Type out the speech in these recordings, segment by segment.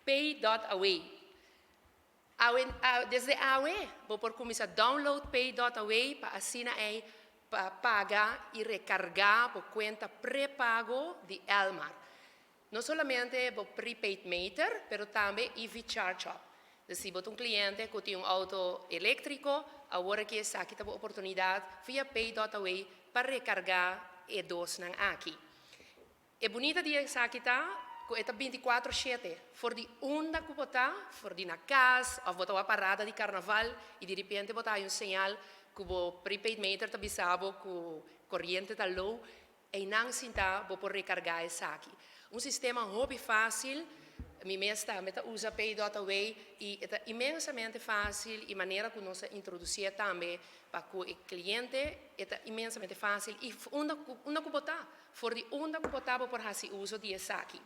Pay.away. Desde AWE, vou por começar a download Pay.away para assim para pagar e recargar por conta pré-pago de Elmar. Não somente o prepaid meter, mas também EV Charge Up. Então, se você um cliente que tem um auto elétrico, agora que está aqui a oportunidade via Pay.away para recargar e dos aqui. É bonita dia aqui que é 24/7. For de onda que botar, for de na casa, ou botar uma parada de carnaval e de repente botar um sinal que o prepaid meter está bisabo que o corrente está low e não sinta vou por recargar essa aqui. Um sistema hobby fácil, me usa Pay.away e é imensamente fácil e maneira que nós introduzir também para que o cliente é imensamente fácil e onda que botar, for de onda que botar por fazer uso de essa aqui.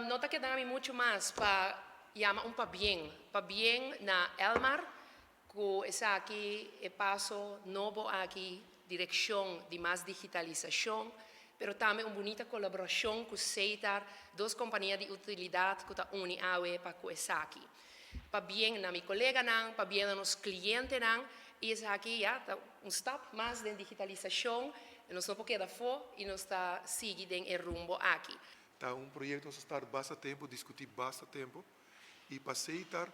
Não está quedando muito mais para chamar para bem na Elmar, que essa aqui é passo novo aqui, direção de mais digitalização, mas também uma bonita colaboração com o CETAR, duas companhias de utilidade que estão unidas para com essa aqui. Para bem na minha colega, para bem nos clientes, e essa aqui é um step mais de digitalização, nós não podemos fora e nós está seguindo em rumbo aqui. Tá projeto que nós está bastante tempo, discutir bastante tempo, e para aceitar,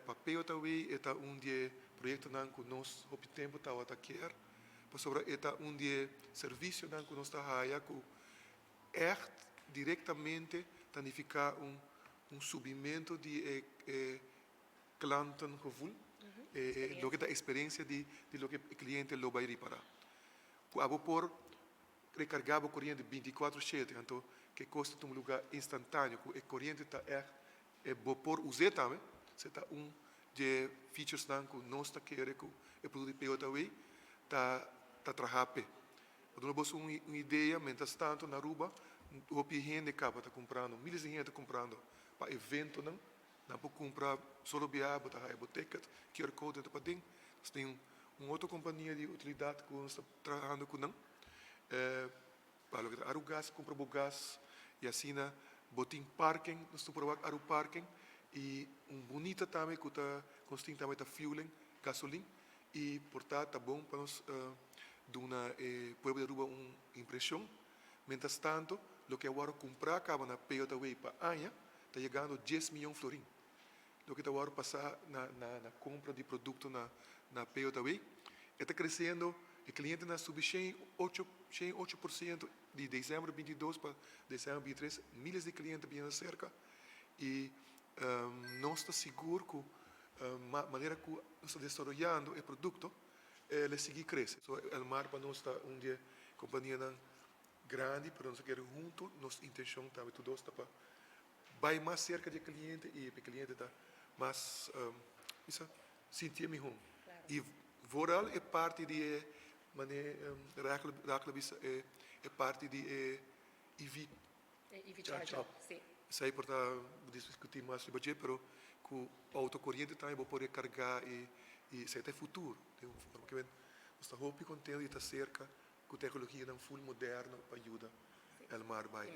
para Pay.away, é dia projeto que nós o tempo está a querer, para sobre é dia serviço que nós está a que diretamente tanificar subimento de klanten gevoel, lo que a experiência de lo que o cliente lo vai reparar. Abo por recargar o corrente 24/7, então que custa um lugar instantâneo, que o corrente está por usar também, se está de features que nós está querendo que o produto Pay.away está trabalhando. Então nós uma ideia, mientras tanto na Aruba, o gente acaba está comprando, milhares de gente comprando para evento não pode comprar só via o ticket, QR code para dentro. Nós tem outra companhia de utilidade que nós está trabalhando com não. Para arugas, compra o gás e assim botim parking, nós estamos provando aru parking e bonita também que está constante também está fueling, gasolina e portanto está bom para nós dar uma povo de Aruba uma impressão. Mientras tanto, o que agora comprar acaba na Pay.away para Anha está chegando 10 milhões de florins. O que está agora passar na compra de produto na Pay.away está crescendo. O cliente na subir 8% de dezembro 22 para dezembro 23, milhares de clientes bem cerca e não está seguro que a maneira que nós estamos desenvolvendo o produto ele seguir crescer. So, o mar para nós está dia companhia grande para nós querer junto, nossa intenção também tudo está para vai mais cerca do cliente e o cliente está mais sentir melhor. E voral é parte de é parte de EV Charge Up. Sei por discutir mais sobre isso, mas com o autocorrente também vou poder carregar e sei até futuro. Porque nós estamos muito contentes de estar cerca com tecnologia full moderna para ajudar o mar vai.